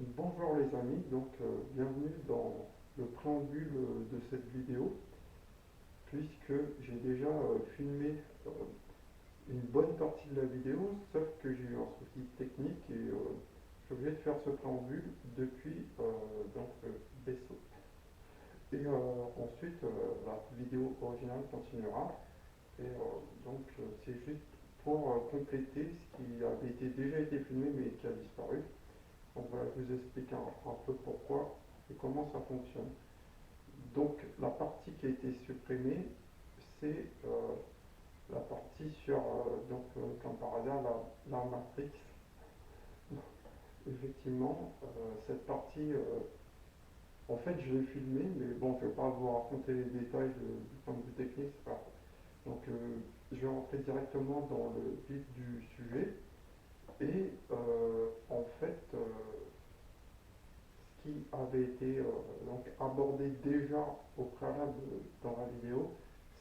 Bonjour les amis, bienvenue dans le préambule de cette vidéo, puisque j'ai déjà filmé une bonne partie de la vidéo, sauf que j'ai eu un souci technique et je vais faire ce préambule depuis Besso. Et ensuite, la vidéo originale continuera. Et c'est juste pour compléter ce qui avait déjà été filmé mais qui a disparu. Donc voilà, je vous explique un peu pourquoi et comment ça fonctionne. Donc la partie qui a été supprimée, c'est la partie sur, comme par hasard, la Matrix. Effectivement, cette partie, en fait, je l'ai filmée, mais bon, je ne vais pas vous raconter les détails du point de vue technique, c'est pas grave. Je vais rentrer directement dans le vif du sujet. Et en fait, ce qui avait été abordé déjà au préalable dans la vidéo,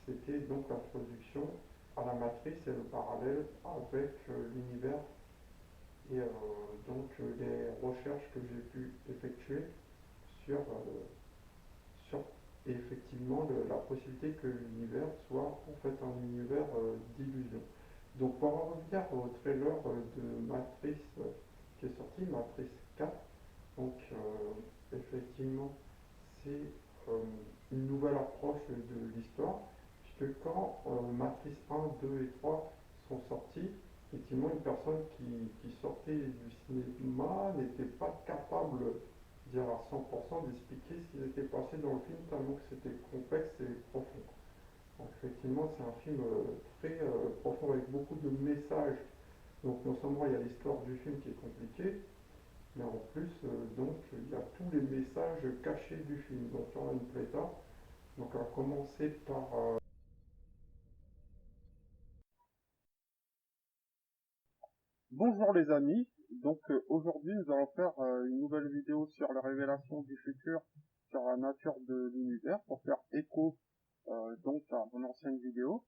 c'était donc l'introduction à la matrice et le parallèle avec l'univers et les recherches que j'ai pu effectuer sur, sur effectivement la possibilité que l'univers soit en fait un univers d'illusion. Donc pour en revenir au trailer de Matrice qui est sorti, Matrice 4, effectivement c'est euh, une nouvelle approche de l'histoire, puisque quand Matrice 1, 2 et 3 sont sortis, effectivement, une personne qui sortait du cinéma n'était pas capable, dire à 100%, d'expliquer ce qui s'était passé dans le film, tellement que c'était complexe et profond. Donc, effectivement, c'est un film très profond avec beaucoup de messages. Donc, non seulement il y a l'histoire du film qui est compliquée, mais en plus, il y a tous les messages cachés du film. Donc, il y en a une pléthore. Donc, on va commencer par. Bonjour les amis. Aujourd'hui, nous allons faire une nouvelle vidéo sur les révélations du futur, sur la nature de l'univers, pour faire écho à mon ancienne vidéo.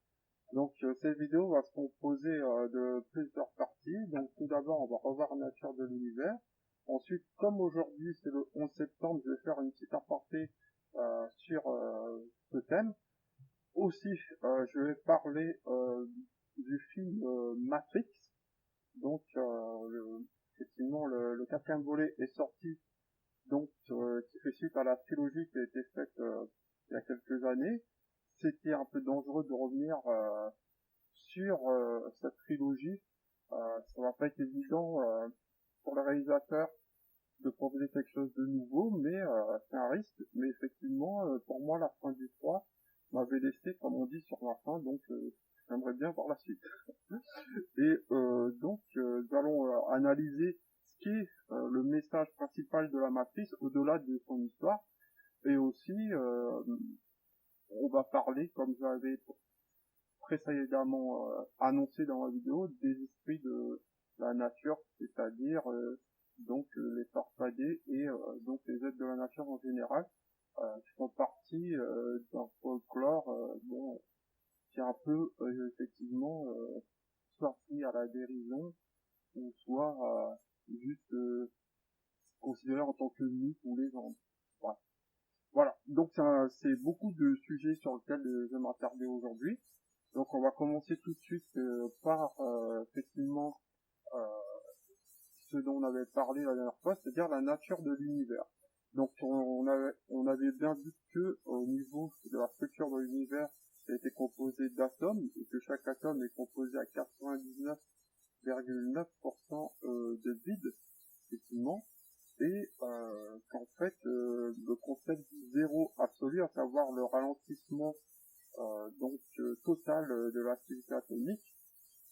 Cette vidéo va se composer de plusieurs parties. Donc, tout d'abord, on va revoir la nature de l'univers. Ensuite, comme aujourd'hui c'est le 11 septembre, je vais faire une petite aparté sur ce thème. Aussi, je vais parler du film Matrix. Effectivement, le quatrième volet est sorti, qui fait suite à la trilogie qui a été faite il y a quelques années. C'était un peu dangereux de revenir sur cette trilogie. Ça va pas être évident pour le réalisateur de proposer quelque chose de nouveau, mais c'est un risque. Mais effectivement, pour moi, la fin du 3 m'avait laissé, comme on dit, sur ma fin, j'aimerais bien voir la suite. Et nous allons analyser ce qui est le message principal de la matrice au-delà de son histoire. Et aussi, on va parler, comme j'avais précédemment annoncé dans la vidéo, des esprits de la nature, c'est-à-dire les torsadés et les êtres de la nature en général, qui font partie d'un folklore qui est un peu effectivement soit pris à la dérision ou soit juste considéré en tant que mythe ou légende. Voilà. Voilà. C'est beaucoup de sujets sur lesquels je vais m'attarder aujourd'hui. Donc on va commencer tout de suite par effectivement euh, ce dont on avait parlé la dernière fois, c'est-à-dire la nature de l'univers. On avait bien vu que au niveau de la structure de l'univers, il était composé d'atomes et que chaque atome est composé à 99,9% de vide, effectivement, et qu'en fait le concept du zéro absolu, à savoir le ralentissement total de l'activité atomique,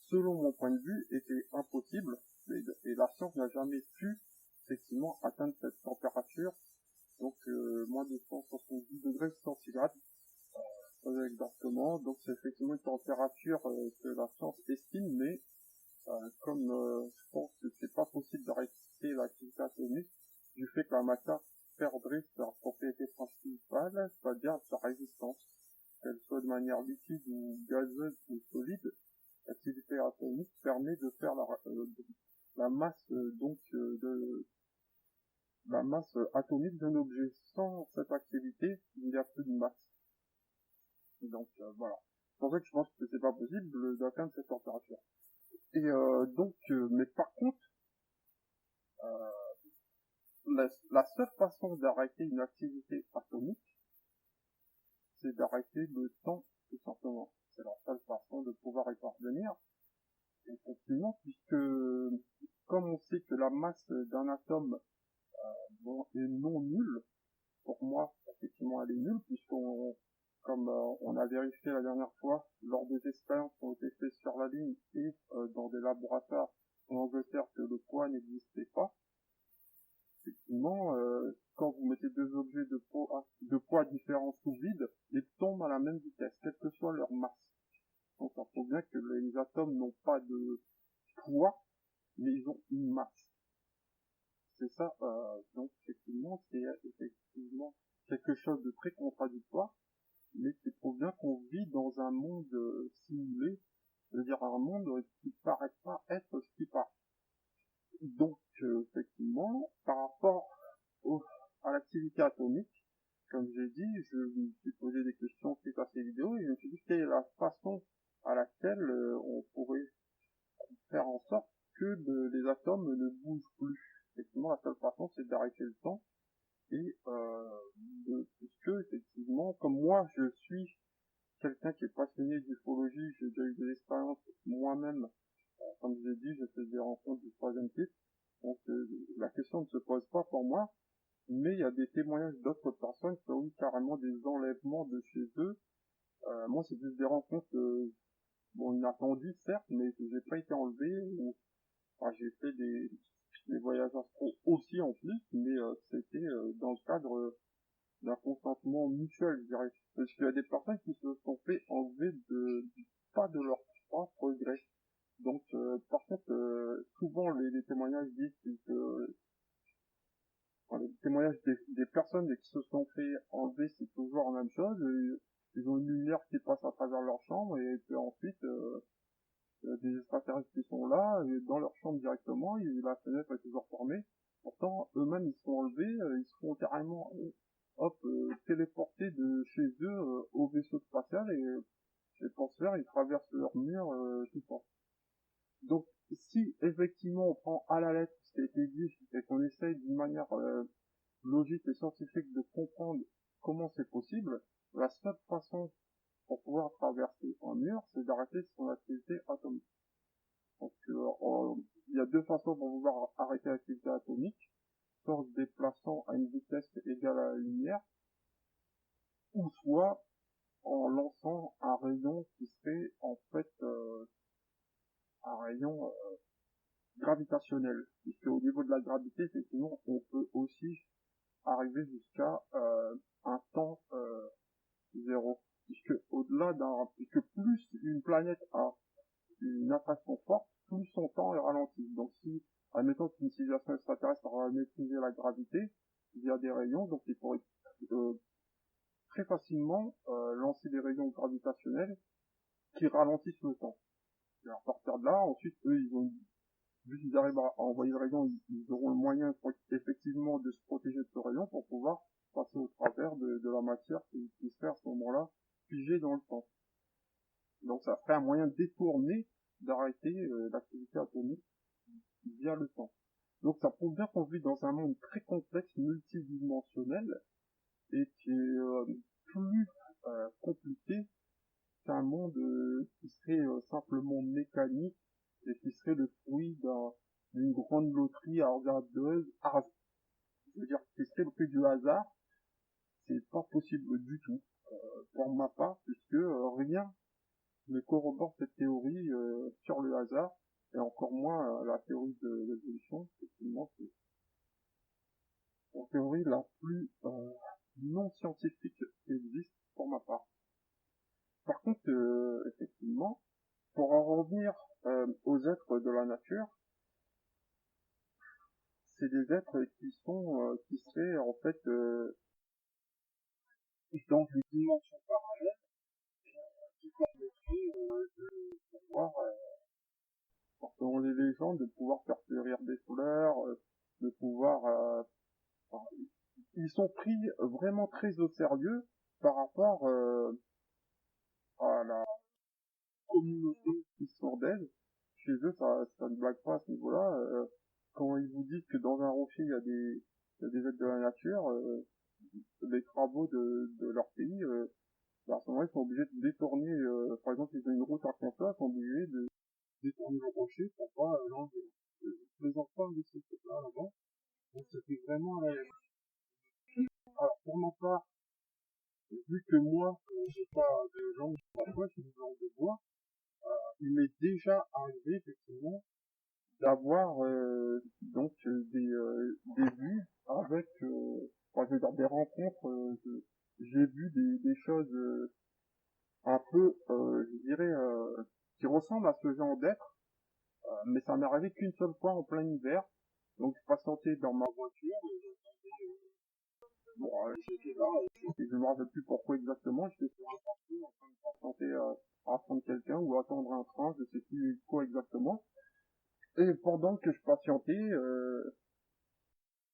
selon mon point de vue, était impossible, et la science n'a jamais pu effectivement atteindre cette température, moins de 170 degrés centigrades, exactement. Donc c'est effectivement une température que la science estime, mais comme je pense que c'est pas possible d'arrêter l'activité atomique, du fait que la matière perdrait sa propriété principale, c'est-à-dire sa résistance, qu'elle soit de manière liquide ou gazeuse ou solide, l'activité atomique permet de faire la masse la masse atomique d'un objet. Sans cette activité, il n'y a plus de masse. Donc voilà. C'est pour ça que je pense que c'est pas possible d'atteindre cette température. Et mais par contre, la seule façon d'arrêter une activité atomique, c'est d'arrêter le temps, tout simplement. C'est la seule façon de pouvoir y parvenir. Effectivement, puisque comme on sait que la masse d'un atome est non nulle, pour moi, effectivement, elle est nulle, puisqu'on, comme on a vérifié la dernière fois, lors des expériences qui ont été faites sur la Lune et dans des laboratoires en Angleterre, que le poids n'existait pas. Effectivement, quand vous mettez deux objets de poids différents sous vide, ils tombent à la même vitesse, quelle que soit leur masse. Donc ça prouve bien que les atomes n'ont pas de poids, mais ils ont une masse. C'est ça, donc effectivement, c'est effectivement quelque chose de très contradictoire, mais qui prouve bien qu'on vit dans un monde simulé, c'est-à-dire un monde qui paraît pas être ce qui paraît. Donc, effectivement, par rapport à l'activité atomique, comme j'ai dit, je me suis posé des questions suite à ces vidéos et je me suis dit quelle est la façon à laquelle on pourrait faire en sorte que les atomes ne bougent plus. Effectivement, la seule façon, c'est d'arrêter le temps et puisque, effectivement, comme moi, je suis quelqu'un qui est passionné d'ufologie, j'ai déjà eu des expériences moi-même, comme je l'ai dit, je fais des rencontres du troisième type, donc la question ne se pose pas pour moi, mais il y a des témoignages d'autres personnes qui ont eu carrément des enlèvements de chez eux. Moi, c'est plus des rencontres, inattendues, certes, mais que j'ai pas été enlevé, ou enfin, j'ai fait des voyages astro aussi en plus, mais c'était dans le cadre d'un consentement mutuel, je dirais. Parce qu'il y a des personnes qui se sont fait enlever pas de leur propre gré. Donc, par contre, souvent les témoignages disent que les témoignages des personnes qui se sont fait enlever, c'est toujours la même chose. Ils ont une lumière qui passe à travers leur chambre et puis ensuite des extraterrestres qui sont là et dans leur chambre directement et la fenêtre est toujours fermée. Pourtant, eux-mêmes ils sont enlevés, ils se font carrément téléportés de chez eux au vaisseau spatial et les transferts ils traversent leur mur tout le temps. Donc, si effectivement on prend à la lettre ce qui a été dit et qu'on essaye d'une manière logique et scientifique de comprendre comment c'est possible, la seule façon pour pouvoir traverser un mur, c'est d'arrêter son activité atomique. Donc, il y a deux façons pour pouvoir arrêter l'activité atomique, soit en se déplaçant à une vitesse égale à la lumière, ou soit en lançant un rayon qui serait en fait un rayon gravitationnel, puisque au niveau de la gravité, effectivement, on peut aussi arriver jusqu'à un temps zéro, puisque puisque plus une planète a une attraction forte, plus son temps est ralenti. Donc si, admettons qu'une civilisation extraterrestre aura maîtrisé la gravité via des rayons, donc il pourrait euh, très facilement lancer des rayons gravitationnels qui ralentissent le temps. Et à partir de là, ensuite, eux, vu qu'ils arrivent à envoyer le rayon, ils auront le moyen effectivement de se protéger de ce rayon pour pouvoir passer au travers de la matière qui serait à ce moment-là figée dans le temps. Donc ça serait un moyen détourné d'arrêter l'activité atomique via le temps. Donc ça prouve bien qu'on vit dans un monde très complexe, multidimensionnel, et qui est plus compliqué qu'un monde qui serait simplement mécanique et qui serait le fruit d'une grande loterie hasardeuse, je veux dire, qui serait le fruit du hasard. C'est pas possible du tout, pour ma part, puisque rien ne corrobore cette théorie sur le hasard, et encore moins la théorie de l'évolution. Effectivement, c'est la théorie la plus non scientifique qui existe pour ma part. Par contre, effectivement, pour en revenir aux êtres de la nature, c'est des êtres qui seraient en fait dans une dimension parallèle qui permettrait de pouvoir, selon les légendes, de pouvoir faire fleurir des fleurs, de pouvoir Enfin, ils sont pris vraiment très au sérieux par rapport à la communauté islandaise. Chez eux, ça ne blague pas à ce niveau-là. Quand ils vous disent que dans un rocher, il y a des êtres de la nature, les travaux de leur pays, bah, à ce moment-là, ils sont obligés de détourner, par exemple, ils ont une route à Arkansas, ils sont obligés de détourner le rocher pour pas l'enlever. Je plaisante pas avec ce truc-là, là-bas. Donc, c'était vraiment, alors, pour ma part, vu que moi, j'ai pas de langue de bois, j'ai une langue de bois, il m'est déjà arrivé, effectivement, d'avoir, des vues avec, enfin, je veux dire, des rencontres, j'ai vu des choses, un peu, je dirais, qui ressemblent à ce genre d'être, mais ça m'est arrivé qu'une seule fois en plein hiver. Donc je patientais dans ma voiture, bon, j'étais là, et je me rappelle plus pourquoi exactement, j'étais sur un parcours en train de patienter à attendre quelqu'un ou attendre un train, je sais plus quoi exactement. Et pendant que je patientais,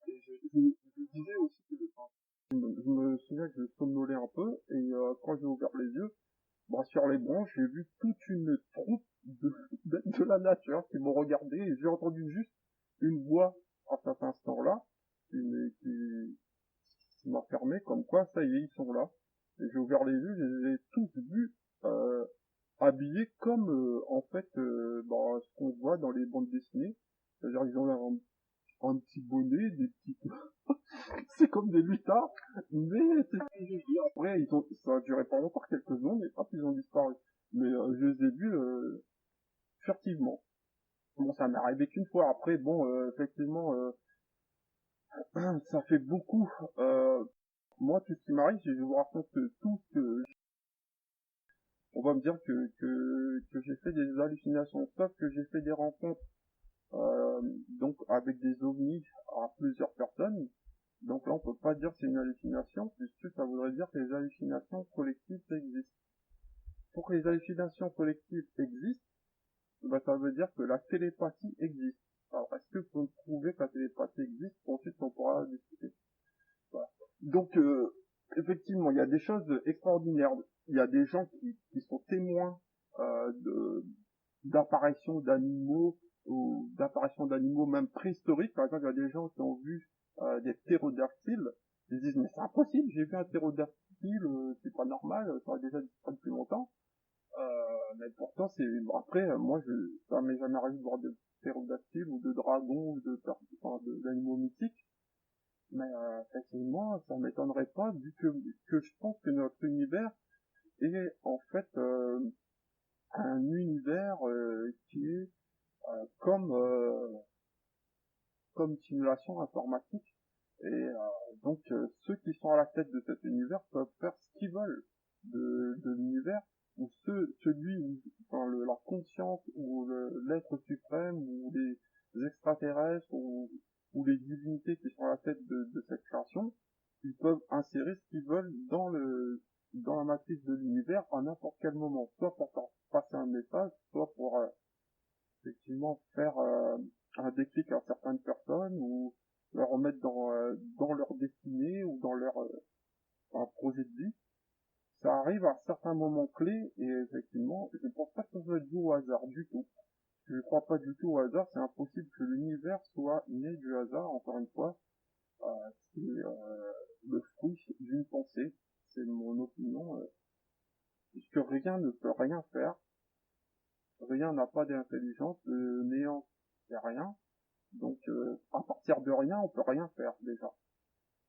je disais aussi que, enfin, je me souviens que je somnolais un peu, et quand j'ai ouvert les yeux, bah, sur les branches, j'ai vu toute une troupe de la nature qui m'ont regardé et j'ai entendu juste une voix à cet instant-là qui m'a fermé comme quoi, ça y est, ils sont là. Et j'ai ouvert les yeux, je les ai tous vus habillés comme en fait bah, ce qu'on voit dans les bandes dessinées. C'est-à-dire ils ont un petit bonnet, des petits c'est comme des lutards, mais c'est ce que j'ai vu. Après, ça a duré pas longtemps, quelques secondes, et hop, ils ont disparu. Mais je les ai vus furtivement. Bon, ça m'est arrivé qu'une fois. Après, bon, effectivement, ça fait beaucoup. Moi, tout ce qui m'arrive, c'est que je vous raconte tout ce que... On va me dire que j'ai fait des hallucinations, sauf que j'ai fait des rencontres donc avec des ovnis à plusieurs personnes. Donc là, on peut pas dire que c'est une hallucination, puisque ça voudrait dire que les hallucinations collectives existent. Pour que les hallucinations collectives existent, bah, ça veut dire que la télépathie existe. Alors, est-ce que vous pouvez prouver que la télépathie existe? Ensuite, on pourra discuter. Voilà. Donc, effectivement, il y a des choses extraordinaires. Il y a des gens qui sont témoins d'apparitions d'animaux ou d'apparitions d'animaux même préhistoriques. Par exemple, il y a des gens qui ont vu des ptérodactyles. Ils disent mais c'est impossible, j'ai vu un ptérodactyle, c'est pas normal, ça a déjà disparu depuis longtemps. Mais pourtant c'est bon, après moi ça m'est jamais arrivé de voir de ptérodactyles ou de dragons ou enfin, d'animaux mythiques. Mais effectivement, ça m'étonnerait pas vu que je pense que notre univers est en fait un univers qui est comme comme simulation informatique. Et donc ceux qui sont à la tête de cet univers peuvent faire ce qu'ils veulent de l'univers, ou celui où enfin, la conscience ou l'être suprême ou les extraterrestres ou les divinités qui sont à la tête de cette création, ils peuvent insérer ce qu'ils veulent dans la matrice de l'univers à n'importe quel moment, soit pour passer un message, soit pour effectivement faire un déclic à certaines personnes ou leur remettre dans leur destinée ou dans leur un projet de vie. Ça arrive à certains moments clés et effectivement, je ne pense pas que ça soit dû au hasard du tout. Je ne crois pas du tout au hasard, c'est impossible que l'univers soit né du hasard, encore une fois. C'est le fruit d'une pensée, c'est mon opinion, puisque rien ne peut rien faire, rien n'a pas d'intelligence, le néant c'est rien, donc à partir de rien on peut rien faire déjà.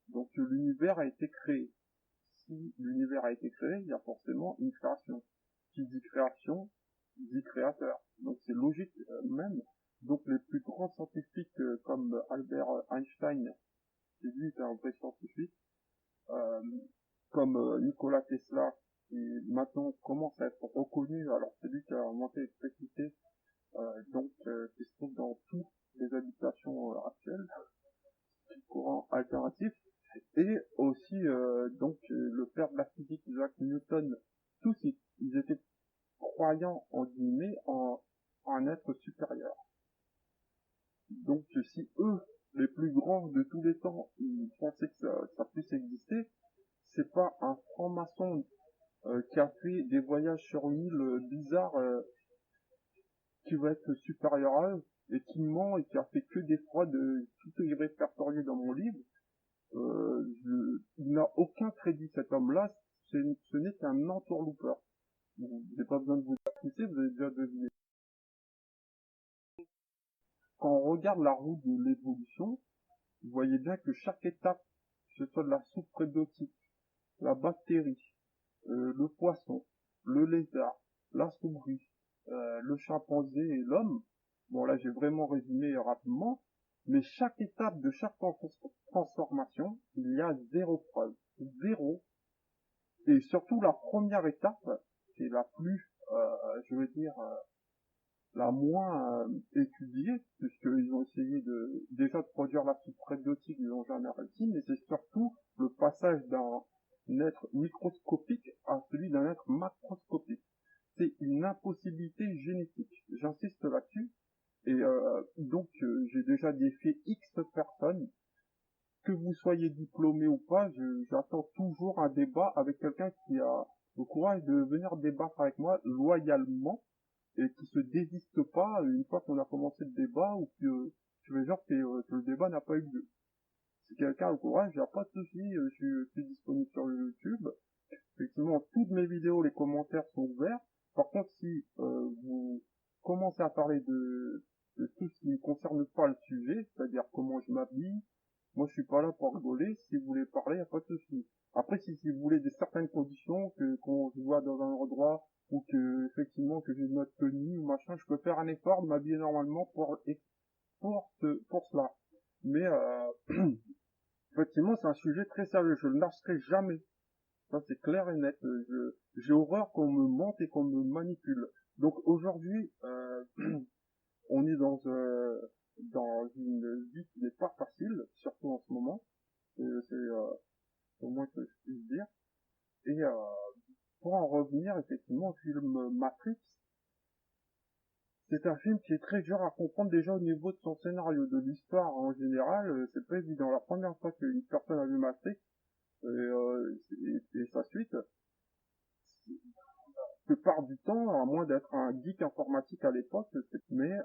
Donc l'univers a été créé. Si l'univers a été créé, il y a forcément une création. Qui dit création, dit créateur. Donc c'est logique même. Donc les plus grands scientifiques comme Albert Einstein, qui lui était un vrai scientifique, euh, comme Nikola Tesla, qui maintenant commence à être reconnu, alors c'est lui qui a inventé l'électricité, qui se trouve dans toutes les habitations actuelles, courant alternatif, et aussi le père de la physique Isaac Newton, tous ils étaient croyants en guillemets en un être supérieur. Donc si eux les plus grands de tous les temps, ils pensaient que ça puisse exister. C'est pas un franc-maçon qui a fait des voyages sur une île bizarre qui va être supérieur à eux et qui ment et qui a fait que des fraudes, tout est répertorié dans mon livre. Il n'a aucun crédit, cet homme-là, ce n'est qu'un entourloupeur. Bon, j'ai pas besoin de vous expliquer, vous avez déjà deviné. Quand on regarde la roue de l'évolution, vous voyez bien que chaque étape, que ce soit de la soupe prébiotique, la bactérie, le poisson, le lézard, la souris, le chimpanzé et l'homme, bon là j'ai vraiment résumé rapidement, mais chaque étape de chaque transformation, il y a zéro preuve. Zéro. Et surtout la première étape, c'est la plus, je veux dire, la moins étudiée, puisqu'ils ont essayé déjà de produire la soupe prébiotique, ils n'ont jamais réussi, mais c'est surtout le passage d'un être microscopique à celui d'un être macroscopique. C'est une impossibilité génétique. J'insiste là-dessus. Et donc j'ai déjà défié X personnes. Que vous soyez diplômé ou pas, j'attends toujours un débat avec quelqu'un qui a le courage de venir débattre avec moi loyalement et qui se désiste pas une fois qu'on a commencé le débat ou que je veux dire que le débat n'a pas eu lieu. Si quelqu'un a le courage, il n'y a pas de souci, je suis disponible sur YouTube. Effectivement, toutes mes vidéos, les commentaires sont ouverts. Par contre, si vous commencez à parler de tout ce qui ne concerne pas le sujet, c'est-à-dire comment je m'habille, moi je suis pas là pour rigoler. Si vous voulez parler, il n'y a pas de souci. Après, si vous voulez des certaines conditions, qu'on se voit dans un endroit ou que effectivement que j'ai notre tenue ou machin, je peux faire un effort de m'habiller normalement pour cela. Mais effectivement, c'est un sujet très sérieux. Je ne lâcherai jamais. Ça, c'est clair et net. J'ai horreur qu'on me mente et qu'on me manipule. Donc aujourd'hui, on est dans une vie qui n'est pas facile, surtout en ce moment. C'est au moins que je puisse dire. Et pour en revenir effectivement au film Matrix, c'est un film qui est très dur à comprendre déjà au niveau de son scénario, de l'histoire en général. C'est pas évident. La première fois qu'une personne a vu Matrix et sa suite, la plupart du temps, à moins d'être un geek informatique à l'époque, mais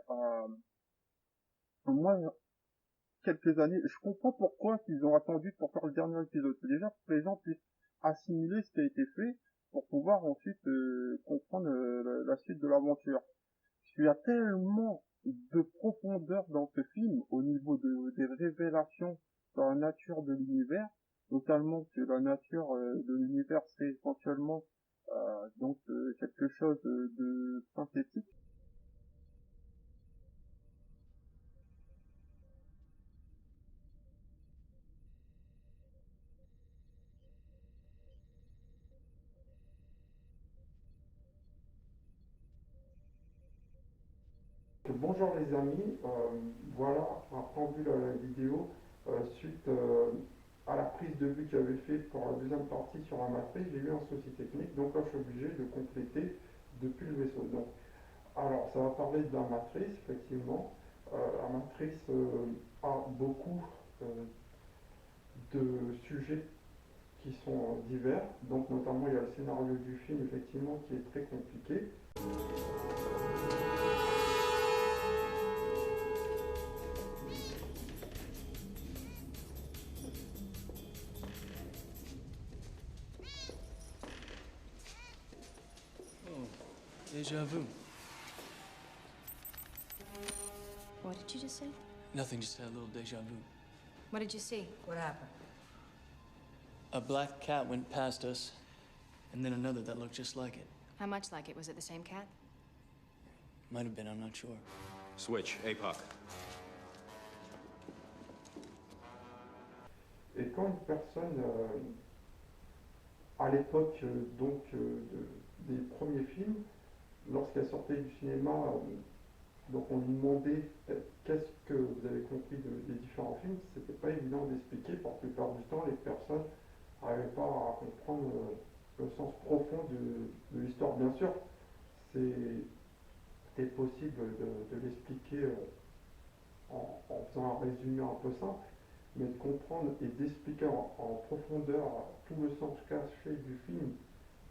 moi, quelques années, je comprends pourquoi ils ont attendu pour faire le dernier épisode. C'est déjà pour que les gens puissent assimiler ce qui a été fait pour pouvoir ensuite comprendre la suite de l'aventure. Il y a tellement de profondeur dans ce film au niveau des révélations sur la nature de l'univers, notamment que la nature de l'univers c'est essentiellement quelque chose de synthétique. Bonjour les amis, voilà, après avoir vu la vidéo, suite à la prise de vue que j'avais fait pour la deuxième partie sur la matrice, j'ai eu un souci technique, donc là je suis obligé de compléter depuis le vaisseau. Donc, alors ça va parler de la matrice, effectivement. La matrice a beaucoup euh, de sujets qui sont divers, donc notamment il y a le scénario du film, effectivement, qui est très compliqué. Deja vu. What did you just say? Nothing, just had a little deja vu. What did you see? What happened? A black cat went past us, and then another that looked just like it. How much like it? Was it the same cat? Might have been, I'm not sure. Switch, APOC. Et quand une personne, à l'époque des premiers films, lorsqu'elle sortait du cinéma, donc on lui demandait qu'est-ce que vous avez compris des différents films, c'était pas évident d'expliquer, pour la plupart du temps les personnes n'arrivaient pas à comprendre le sens profond de l'histoire. Bien sûr, c'était possible de l'expliquer en faisant un résumé un peu simple, mais de comprendre et d'expliquer en profondeur tout le sens caché du film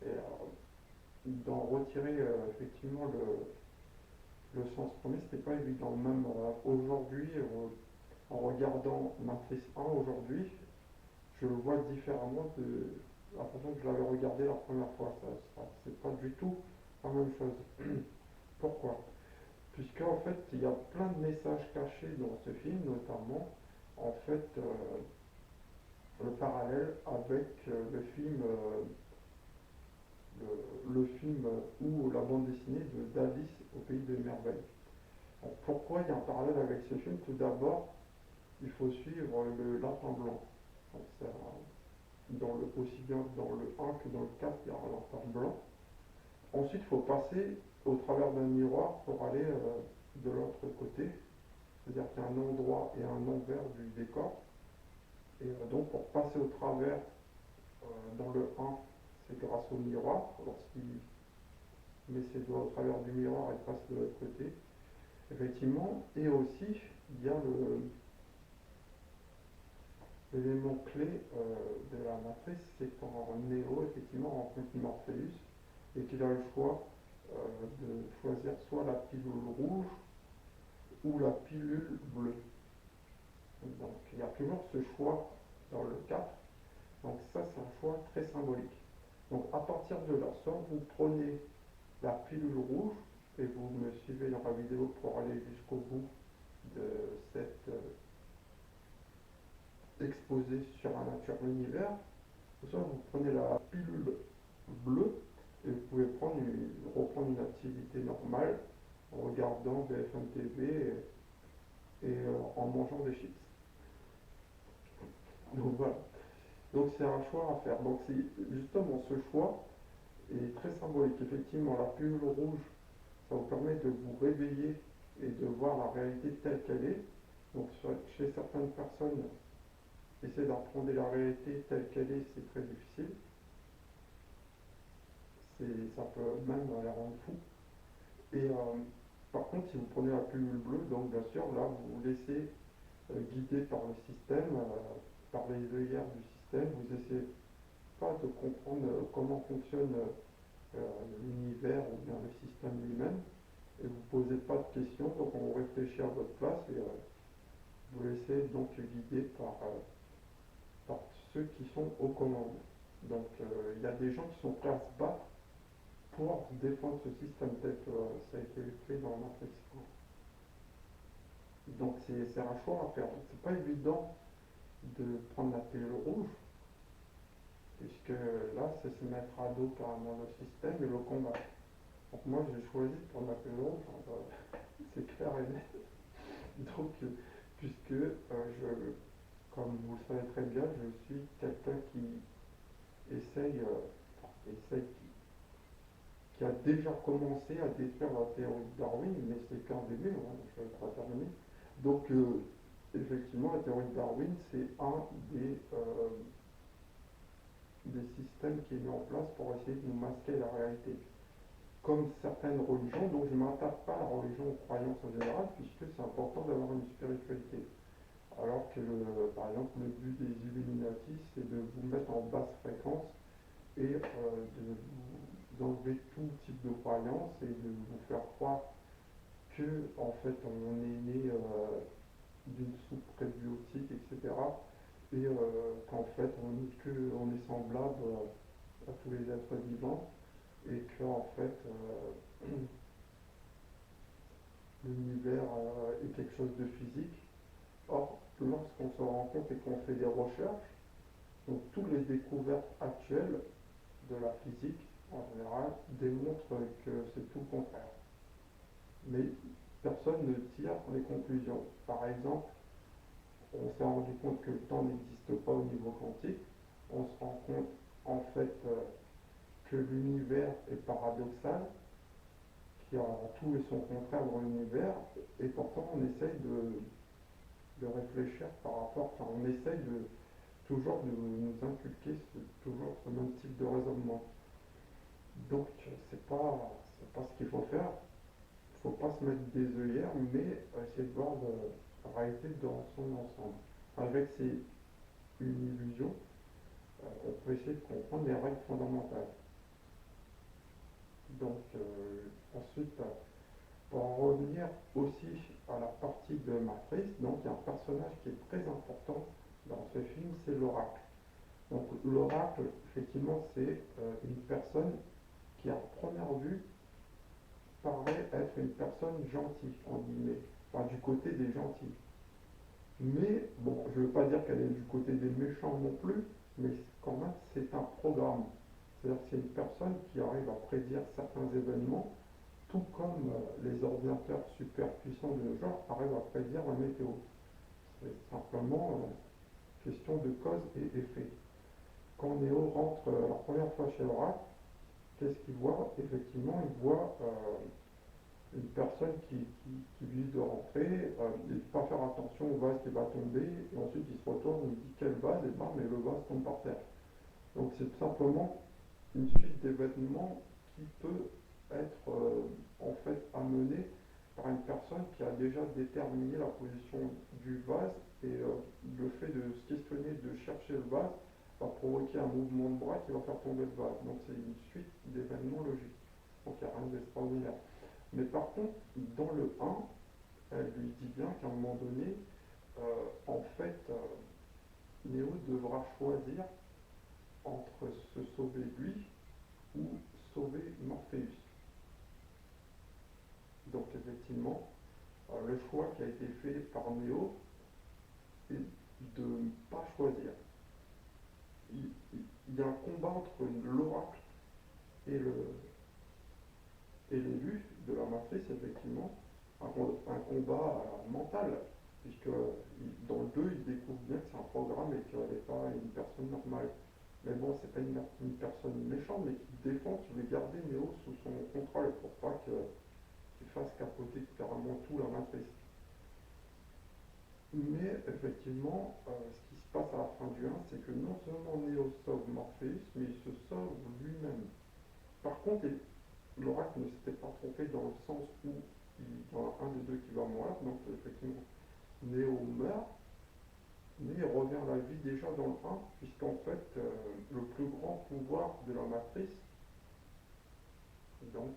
et d'en retirer effectivement le sens premier, c'était pas évident. Même aujourd'hui, en regardant Matrice 1 aujourd'hui, je le vois différemment de la façon que je l'avais regardé la première fois. C'est pas du tout la même chose. Pourquoi? Puisque en fait, il y a plein de messages cachés dans ce film, notamment en fait le parallèle avec le film ou la bande dessinée d'Alice au pays des merveilles. Donc, pourquoi il y a un parallèle avec ce film? Tout d'abord, il faut suivre le lapin blanc. Donc, aussi bien dans le 1 que dans le 4, il y a un lapin blanc. Ensuite, il faut passer au travers d'un miroir pour aller de l'autre côté. C'est-à-dire qu'il y a un endroit et un envers du décor. Et donc, pour passer au travers, dans le 1, c'est grâce au miroir. Lorsqu'il met ses doigts au travers du miroir et passe de l'autre côté, effectivement. Et aussi, il y a l'élément clé de la matrice, c'est quand Neo, effectivement, rencontre Morpheus et qu'il a le choix de choisir soit la pilule rouge ou la pilule bleue. Donc, il y a toujours ce choix dans le 4. Donc ça, c'est un choix très symbolique. Donc à partir de là, soit vous prenez la pilule rouge et vous me suivez dans la vidéo pour aller jusqu'au bout de cette exposé sur la nature de l'univers, ou soit vous prenez la pilule bleue et vous pouvez reprendre une activité normale en regardant BFM TV et en mangeant des chips. Donc voilà. Donc c'est un choix à faire. Donc c'est justement ce choix est très symbolique. Effectivement, la pilule rouge, ça vous permet de vous réveiller et de voir la réalité telle qu'elle est. Donc chez certaines personnes, essayer d'apprendre la réalité telle qu'elle est, c'est très difficile. Ça peut même la rendre fou. Et par contre, si vous prenez la pilule bleue, donc bien sûr, là, vous vous laissez guider par le système, par les œillères du système. Vous essayez pas de comprendre comment fonctionne l'univers ou bien le système lui-même. Et vous ne posez pas de questions, donc on réfléchit à votre place et vous laissez donc guider par ceux qui sont aux commandes. Donc il y a des gens qui sont prêts à se battre pour défendre ce système tel que ça a été fait dans Matrix 1. Donc c'est un choix à faire. C'est pas évident de prendre la pilule rouge, puisque là c'est se mettre à dos carrément le système et le combat. Donc moi j'ai choisi de prendre la pilule rouge, c'est clair et net. Donc puisque comme vous le savez très bien, je suis quelqu'un qui essaye, qui a déjà commencé à détruire la théorie de Darwin, mais c'est qu'un début, hein, je ne vais pas terminer. Donc, effectivement, la théorie de Darwin, c'est un des systèmes qui est mis en place pour essayer de nous masquer la réalité. Comme certaines religions, donc je ne m'attaque pas à la religion aux croyances en général, puisque c'est important d'avoir une spiritualité. Alors que, par exemple, le but des Illuminati, c'est de vous mettre en basse fréquence et de vous enlever tout type de croyance et de vous faire croire que, en fait, on est né d'une soupe prébiotique, etc. Et qu'en fait, on est semblable à tous les êtres vivants et qu'en fait, l'univers est quelque chose de physique. Or, lorsqu'on se rend compte et qu'on fait des recherches, donc toutes les découvertes actuelles de la physique, en général, démontrent que c'est tout le contraire. Mais personne ne tire les conclusions. Par exemple, on s'est rendu compte que le temps n'existe pas au niveau quantique. On se rend compte, en fait, que l'univers est paradoxal, qu'il y a tout et son contraire dans l'univers, et pourtant on essaye de réfléchir par rapport, enfin on essaye toujours de nous inculquer toujours ce même type de raisonnement. Donc c'est pas ce qu'il faut faire. Il ne faut pas se mettre des œillères, mais essayer de voir réalité dans son ensemble. Avec c'est une illusion, on peut essayer de comprendre les règles fondamentales. Donc ensuite, pour en revenir aussi à la partie de Matrice, donc il y a un personnage qui est très important dans ce film, c'est l'oracle. Donc l'oracle, effectivement, c'est une personne qui à première vue paraît être une personne gentille, en guillemets, enfin du côté des gentils. Mais, bon, je ne veux pas dire qu'elle est du côté des méchants non plus, mais quand même, c'est un programme. C'est-à-dire que c'est une personne qui arrive à prédire certains événements, tout comme les ordinateurs super puissants de nos jours arrivent à prédire la météo. C'est simplement question de cause et effet. Quand Neo rentre la première fois chez Oracle, qu'est-ce qu'il voit? Effectivement, il voit une personne qui vient de rentrer, il ne peut pas faire attention au vase qui va tomber, et ensuite il se retourne, il dit quel vase, et bam, et le vase tombe par terre. Donc c'est simplement une suite d'événements qui peut être en fait amenée par une personne qui a déjà déterminé la position du vase, et le fait de se questionner, de chercher le vase, va provoquer un mouvement de bras qui va faire tomber le vase. Donc c'est une suite d'événements logiques. Donc il n'y a rien d'extraordinaire. Mais par contre, dans le 1, elle lui dit bien qu'à un moment donné, en fait, Neo devra choisir entre se sauver lui ou sauver Morpheus. Donc effectivement, le choix qui a été fait par Neo est de ne pas choisir. Il y a un combat entre l'oracle et l'élu de la matrice, effectivement, un combat mental, puisque dans le 2, il découvre bien que c'est un programme et qu'elle n'est pas une personne normale. Mais bon, c'est pas une personne méchante, mais qui défend, qui veut garder Neo sous son contrôle pour pas qu'il fasse capoter carrément tout la matrice. Mais effectivement, ce qui se passe à la fin du 1, c'est que non seulement Neo sauve Morpheus, mais il se sauve lui-même. Par contre, l'oracle ne s'était pas trompé dans le sens où il y en a un des deux qui va mourir, donc effectivement Neo meurt, mais il revient à la vie déjà dans le 1, puisqu'en fait le plus grand pouvoir de la matrice, donc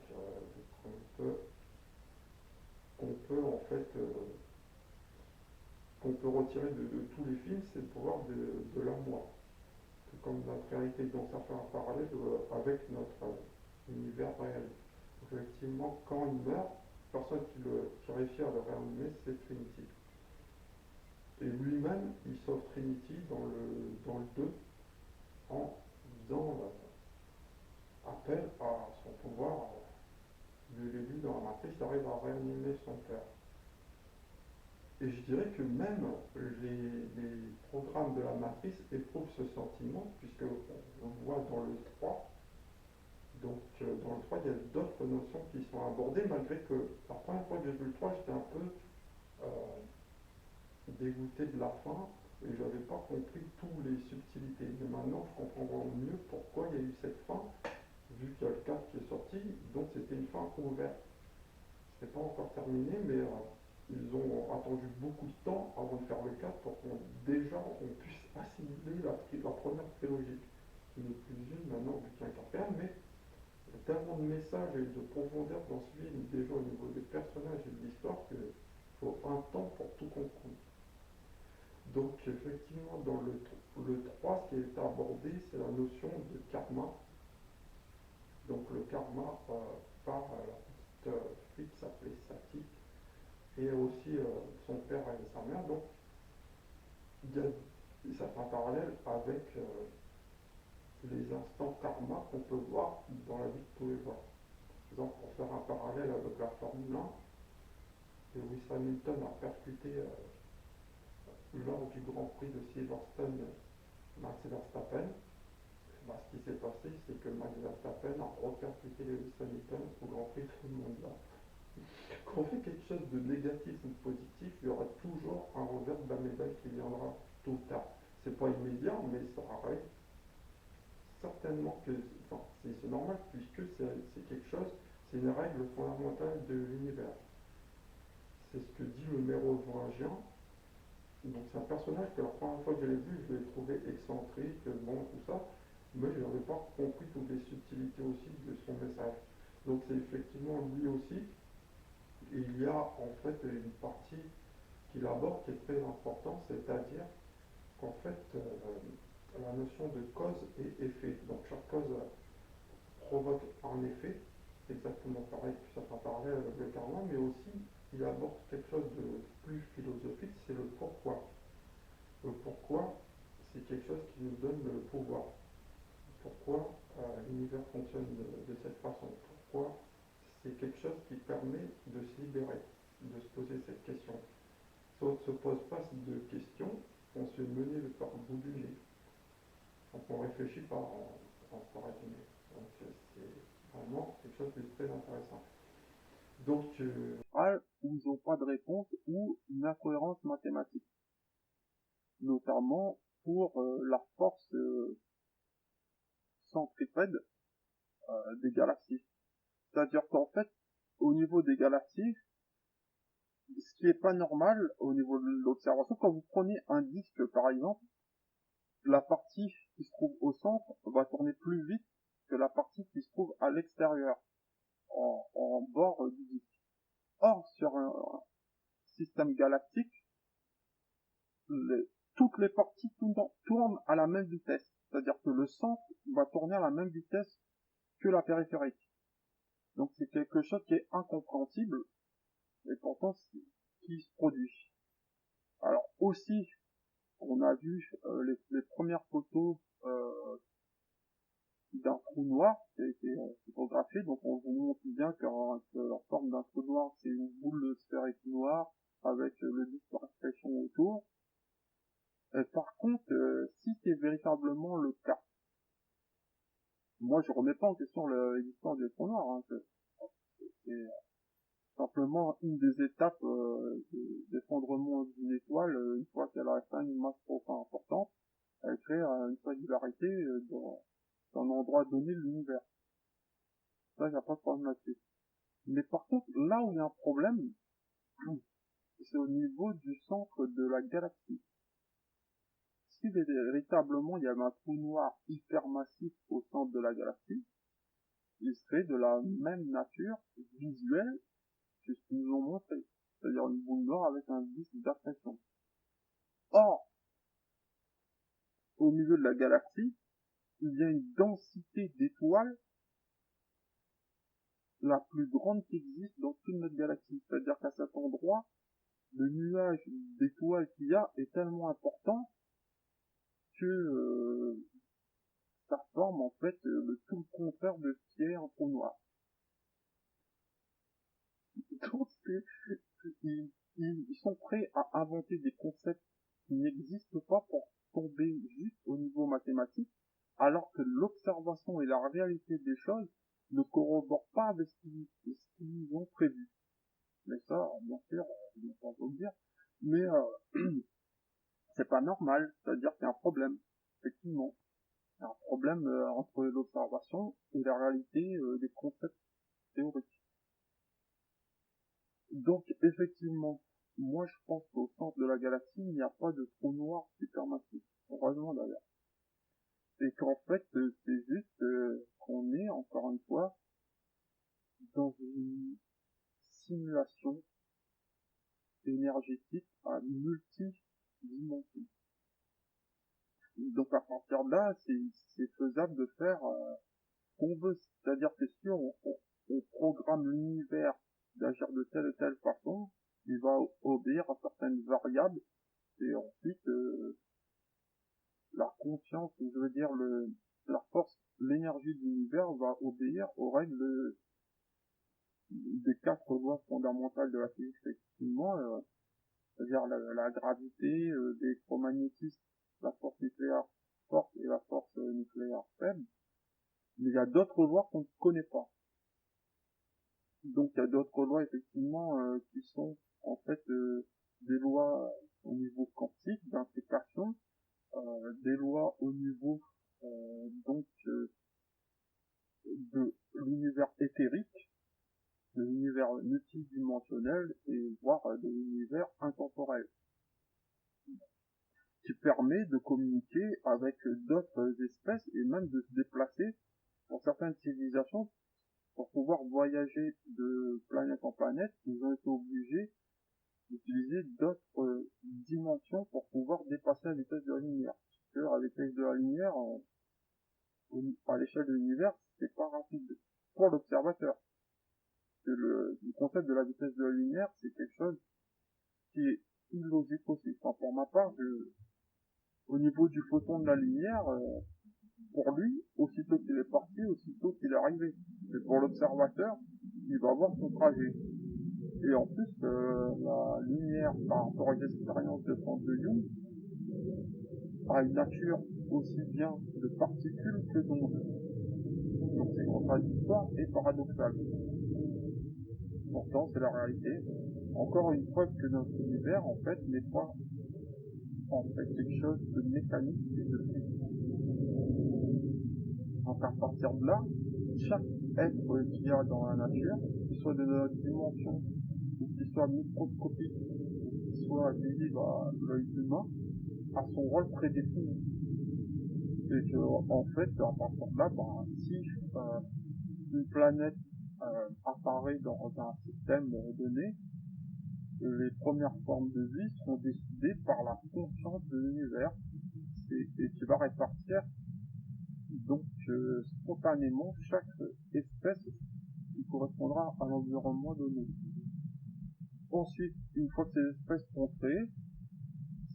qu'on peut retirer de tous les films, c'est le pouvoir de l'amour. Tout comme notre réalité, donc ça fait un parallèle avec notre univers réel. Donc, effectivement, quand il meurt, personne qui réussit à le réanimer, c'est Trinity. Et lui-même, il sauve Trinity dans le 2 en faisant appel à son pouvoir. L'élu dans la matrice arrive à réanimer son père. Et je dirais que même les programmes de la matrice éprouvent ce sentiment, puisque on voit dans le 3. Donc dans le 3, il y a d'autres notions qui sont abordées, malgré que la première fois que j'ai vu le 3, j'étais un peu dégoûté de la fin et je n'avais pas compris toutes les subtilités. Mais maintenant, je comprends mieux pourquoi il y a eu cette fin, vu qu'il y a le 4 qui est sorti, donc c'était une fin ouverte. C'était pas encore terminé, mais ils ont attendu beaucoup de temps avant de faire le 4 pour qu'on puisse assimiler la première trilogie, qui n'est plus une maintenant, vu qu'il y a un quatrième, mais il y a tellement de messages et de profondeur dans ce film, déjà au niveau des personnages et de l'histoire, qu'il faut un temps pour tout comprendre. Donc effectivement, dans le 3, ce qui est abordé, c'est la notion de karma. Donc le karma par la petite fille qui s'appelait Sati, et aussi son père et sa mère. Donc ça fait un parallèle avec les instants karma qu'on peut voir dans la vie de tous les jours. Par exemple, pour faire un parallèle avec la Formule 1, Lewis Hamilton a percuté lors du Grand Prix de Silverstone Max Verstappen. Ce qui s'est passé, c'est que Max Verstappen a repercuté Lewis Hamilton au Grand Prix de ce monde-là. Quand on fait quelque chose de négatif ou de positif, il y aura toujours un revers de la médaille qui viendra tôt ou tard. C'est pas immédiat, mais ça arrive. Certainement que c'est normal, puisque c'est quelque chose, c'est une règle fondamentale de l'univers. C'est ce que dit le mérovingien, Donc c'est un personnage que la première fois que je l'ai vu, je l'ai trouvé excentrique, bon, tout ça, mais je n'avais pas compris toutes les subtilités aussi de son message. Donc c'est effectivement lui aussi. Et il y a en fait une partie qu'il aborde qui est très importante, c'est-à-dire qu'en fait, la notion de cause et effet. Donc chaque cause provoque un effet, exactement pareil que ça parlait avec le karma, mais aussi il aborde quelque chose de plus philosophique, c'est le pourquoi. Le pourquoi, c'est quelque chose qui nous donne le pouvoir. Pourquoi l'univers fonctionne de cette façon. Pourquoi c'est quelque chose qui permet de se libérer, de se poser cette question. Si on ne se pose pas de questions, on se menait par le bout du nez. Donc on réfléchit par résumé. Donc c'est vraiment quelque chose de très intéressant. Donc où ils n'ont pas de réponse ou une incohérence mathématique, notamment pour la force centripède des galaxies. C'est-à-dire qu'en fait, au niveau des galaxies, ce qui est pas normal au niveau de l'observation, quand vous prenez un disque par exemple, la partie qui se trouve au centre va tourner plus vite que la partie qui se trouve à l'extérieur, en bord du disque. Or, sur un système galactique, toutes les parties tournent à la même vitesse. C'est-à-dire que le centre va tourner à la même vitesse que la périphérique. Donc c'est quelque chose qui est incompréhensible, et pourtant qui se produit. Alors aussi, on a vu les premières photos d'un trou noir qui a été photographié, donc on vous montre bien que la forme d'un trou noir, c'est une boule sphérique noire avec le disque de réflexion autour. Par contre, si c'est véritablement le cas, moi je remets pas en question l'existence des trous noirs, hein, c'est simplement une des étapes d'effondrement d'une étoile. Une fois qu'elle a atteint une masse trop importante, elle crée une singularité dans un endroit donné de l'univers. Ça, il n'y a pas de problème là-dessus. Mais par contre, là où il y a un problème, c'est au niveau du centre de la galaxie. Si véritablement il y avait un trou noir hypermassif au centre de la galaxie, il serait de la même nature visuelle que ce qu'ils nous ont montré, c'est-à-dire une boule noire avec un disque d'accrétion. Or, au milieu de la galaxie, il y a une densité d'étoiles la plus grande qui existe dans toute notre galaxie. C'est-à-dire qu'à cet endroit, le nuage d'étoiles qu'il y a est tellement important que ça forme en fait tout le contraire de ce qui est un trou noir. Donc ils sont prêts à inventer des concepts qui n'existent pas pour tomber juste au niveau mathématique, alors que l'observation et la réalité des choses ne corroborent pas avec ce qu'ils ont prévu. Mais ça, bien sûr, je ne peux pas vous le dire, mais c'est pas normal, c'est-à-dire qu'il y a un problème, effectivement. Il y a un problème entre l'observation et la réalité des concepts théoriques. Donc, effectivement, moi je pense qu'au centre de la galaxie, il n'y a pas de trou noir supermassif. Heureusement d'ailleurs. Et qu'en fait, c'est juste qu'on est, encore une fois, dans une simulation énergétique à multi-dimensions. Donc à partir de là, c'est faisable de faire ce qu'on veut. C'est-à-dire que si on programme l'univers d'agir de telle ou telle façon, il va obéir à certaines variables, et ensuite la conscience, je veux dire la force, l'énergie de l'univers va obéir aux règles des 4 lois fondamentales de la physique. Effectivement, c'est-à-dire la gravité, l'électromagnétisme, la force nucléaire forte et la force nucléaire faible. Mais il y a d'autres lois qu'on ne connaît pas. Donc il y a d'autres lois effectivement qui sont en fait des lois au niveau quantique d'implication, des lois au niveau donc de l'univers éthérique, de l'univers multidimensionnel et voire de l'univers intemporel. qui permet de communiquer avec d'autres espèces et même de se déplacer pour certaines civilisations. Pour pouvoir voyager de planète en planète, ils ont été obligés d'utiliser d'autres dimensions pour pouvoir dépasser la vitesse de la lumière. Parce que la vitesse de la lumière, à l'échelle de l'univers, c'est pas rapide pour l'observateur. Le concept de la vitesse de la lumière, c'est quelque chose qui est illogique aussi. Enfin, pour ma part, au niveau du photon de la lumière, pour lui, aussitôt qu'il est parti, aussitôt qu'il est arrivé. Et pour l'observateur, il va voir son trajet. Et en plus, la lumière, par rapport aux expériences de Frank de Young, a une nature aussi bien de particules que d'ondes. Donc c'est contradictoire et paradoxal. Pourtant, c'est la réalité. Encore une preuve que notre univers, en fait, n'est pas en fait quelque chose de mécanique et de physique. Donc à partir de là, chaque être qu'il y a dans la nature, qu'il soit de notre dimension, ou qu'il soit microscopique, ou qu'il soit visible à l'œil humain, a son rôle prédéfini. Et que, en fait, à partir de là, si une planète apparaît dans un système donné, les premières formes de vie sont décidées par la conscience de l'univers et qui va répartir donc spontanément chaque espèce qui correspondra à l'environnement donné. Ensuite, une fois que ces espèces sont créées,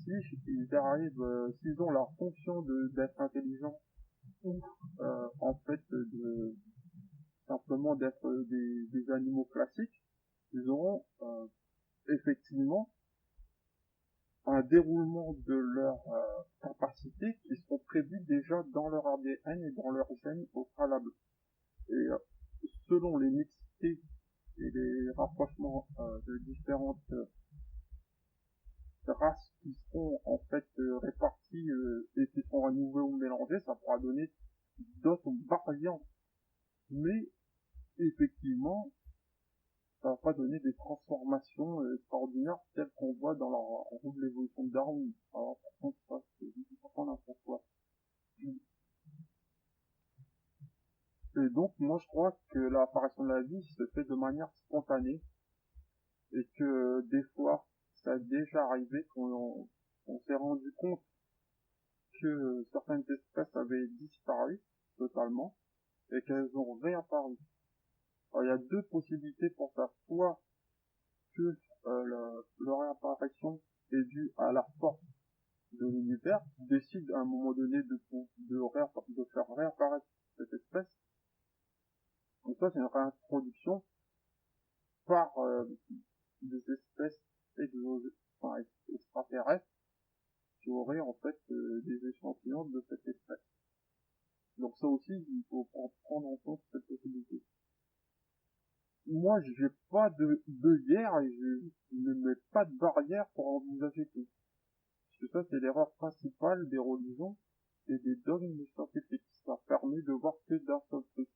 s'ils ont la fonction d'être intelligents ou en fait simplement d'être des animaux classiques, ils auront effectivement un déroulement de leurs capacités qui seront prévues déjà dans leur ADN et dans leur gène au préalable. Et selon les mixités et les rapprochements de différentes races qui seront en fait réparties et qui seront à nouveau mélangées, ça pourra donner d'autres variantes. Mais effectivement, ça va pas donner des transformations extraordinaires telles qu'on voit dans la roue de l'évolution de Darwin. Alors par contre, ça c'est important n'importe quoi. Et donc moi je crois que l'apparition de la vie se fait de manière spontanée et que des fois ça a déjà arrivé qu'on s'est rendu compte que certaines espèces avaient disparu totalement et qu'elles ont réapparu. Alors, il y a deux possibilités pour ça. Soit que leur réapparition est due à la force de l'univers qui décide à un moment donné de faire réapparaître cette espèce. Donc ça, c'est une réintroduction par des espèces extraterrestres qui auraient en fait des échantillons de cette espèce. Donc ça aussi, il faut prendre en compte cette possibilité. Moi, j'ai pas de guerre et je ne mets pas de barrière pour envisager tout. Parce que ça, c'est l'erreur principale des religions et des dogmes scientifiques. Ça permet de voir que d'un seul truc.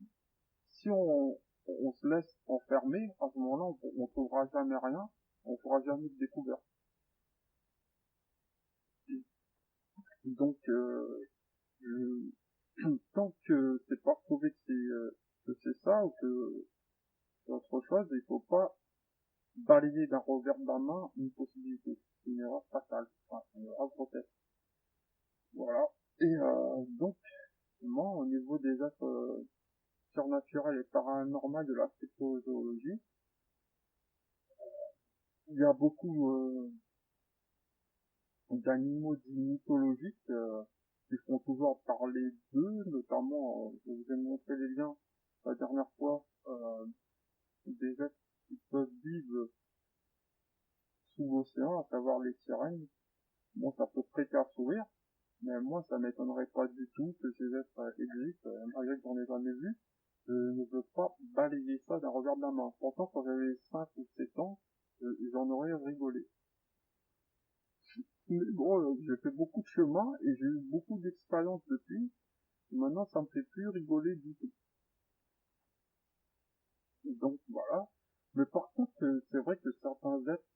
Si on se laisse enfermer, à ce moment-là, on trouvera jamais rien, on fera jamais de découverte. Donc, tant que c'est pas prouvé que c'est ça ou que c'est autre chose, il faut pas balayer d'un revers de la main une possibilité. C'est une erreur fatale, enfin, une erreur grotesque. Voilà. Et donc, au niveau des êtres surnaturels et paranormaux de la cryptozoologie, il y a beaucoup d'animaux dits mythologiques qui font toujours parler d'eux, notamment, je vous ai montré les liens la dernière fois, des êtres qui peuvent vivre sous l'océan, à savoir les sirènes. Bon, ça peut prêter à sourire, mais moi, ça m'étonnerait pas du tout que ces êtres existent, malgré que j'en ai jamais vu. Je ne veux pas balayer ça d'un revers de la main. Pourtant, quand j'avais 5 ou 7 ans, j'en aurais rigolé. Mais bon, j'ai fait beaucoup de chemin et j'ai eu beaucoup d'expérience depuis. Et maintenant, ça me fait plus rigoler du tout. Donc voilà. Mais par contre, c'est vrai que certains êtres,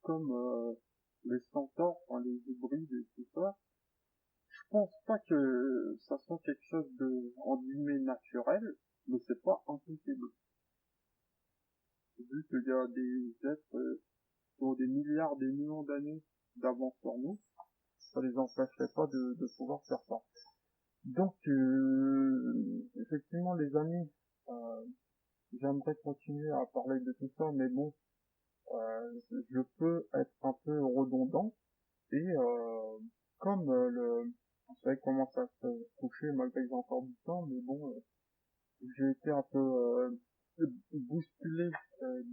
comme les centaures, enfin les hybrides et tout ça, je pense pas que ça soit quelque chose de, en guillemets, naturel, mais c'est pas impossible. Vu qu'il y a des êtres qui ont des milliards, des millions d'années d'avance sur nous, ça les empêcherait pas de pouvoir faire ça. Donc, effectivement, les amis, euh, j'aimerais continuer à parler de tout ça, mais bon, je peux être un peu redondant, et comme vous savez comment ça se coucher malgré que j'ai encore du temps, mais bon, j'ai été un peu bousculé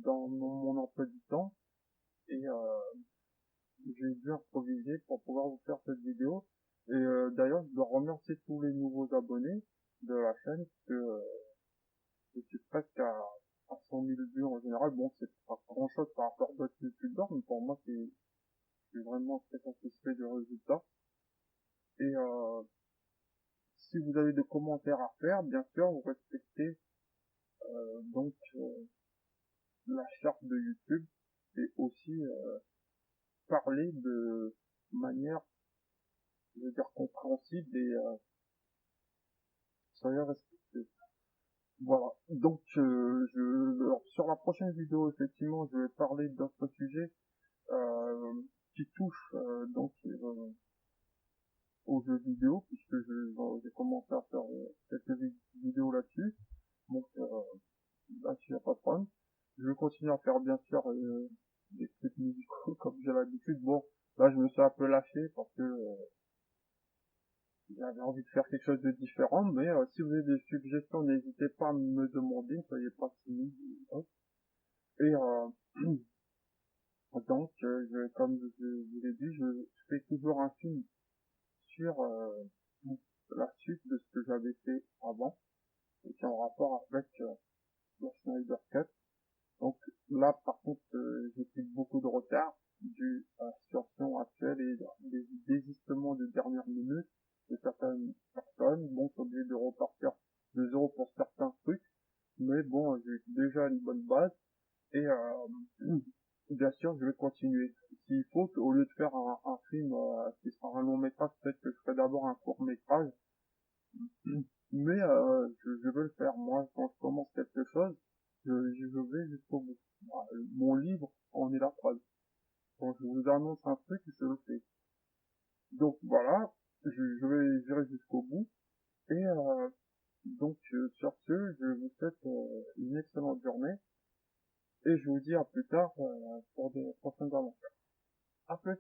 dans mon emploi du temps, et j'ai dû improviser pour pouvoir vous faire cette vidéo. Et d'ailleurs, je dois remercier tous les nouveaux abonnés de la chaîne, parce que je suis presque à 100 000 vues en général. Bon, c'est pas grand chose par rapport à d'autres youtubeurs, mais pour moi, je suis vraiment très satisfait du résultat. Et si vous avez des commentaires à faire, bien sûr, vous respectez donc la charte de YouTube, et aussi parler de manière, je veux dire, compréhensible et soyez respecté. Voilà. Donc, alors, sur la prochaine vidéo, effectivement, je vais parler d'autres sujets qui touchent donc aux jeux vidéo, puisque j'ai commencé à faire quelques vidéos là-dessus. Donc, là-dessus, il n'y a pas de problème. Je vais continuer à faire, bien sûr, des clips musicaux, comme j'ai l'habitude. Bon, là, je me suis un peu lâché parce que j'avais envie de faire quelque chose de différent, mais si vous avez des suggestions, n'hésitez pas à me demander, ne soyez pas timide. Et donc, comme je vous l'ai dit, je fais toujours un film sur la suite de ce que j'avais fait avant, et qui est en rapport avec la Snyder Cut. Donc là, par contre, j'ai pris beaucoup de retard dû à la situation actuelle et des désistements de dernière minute de certaines personnes. Bon, c'est obligé de repartir de zéro pour certains trucs, mais bon, j'ai déjà une bonne base, et bien sûr, je vais continuer. S'il faut qu'au lieu de faire un film qui sera un long métrage, peut-être que je ferai d'abord un court métrage, mais je veux le faire. Moi, quand je commence quelque chose, je vais jusqu'au bout. Mon livre en est la preuve. Quand je vous annonce un truc, je le fais. Donc voilà, j'irai jusqu'au bout. Et donc sur ce, je vous souhaite une excellente journée. Et je vous dis à plus tard pour des prochaines aventures. À plus.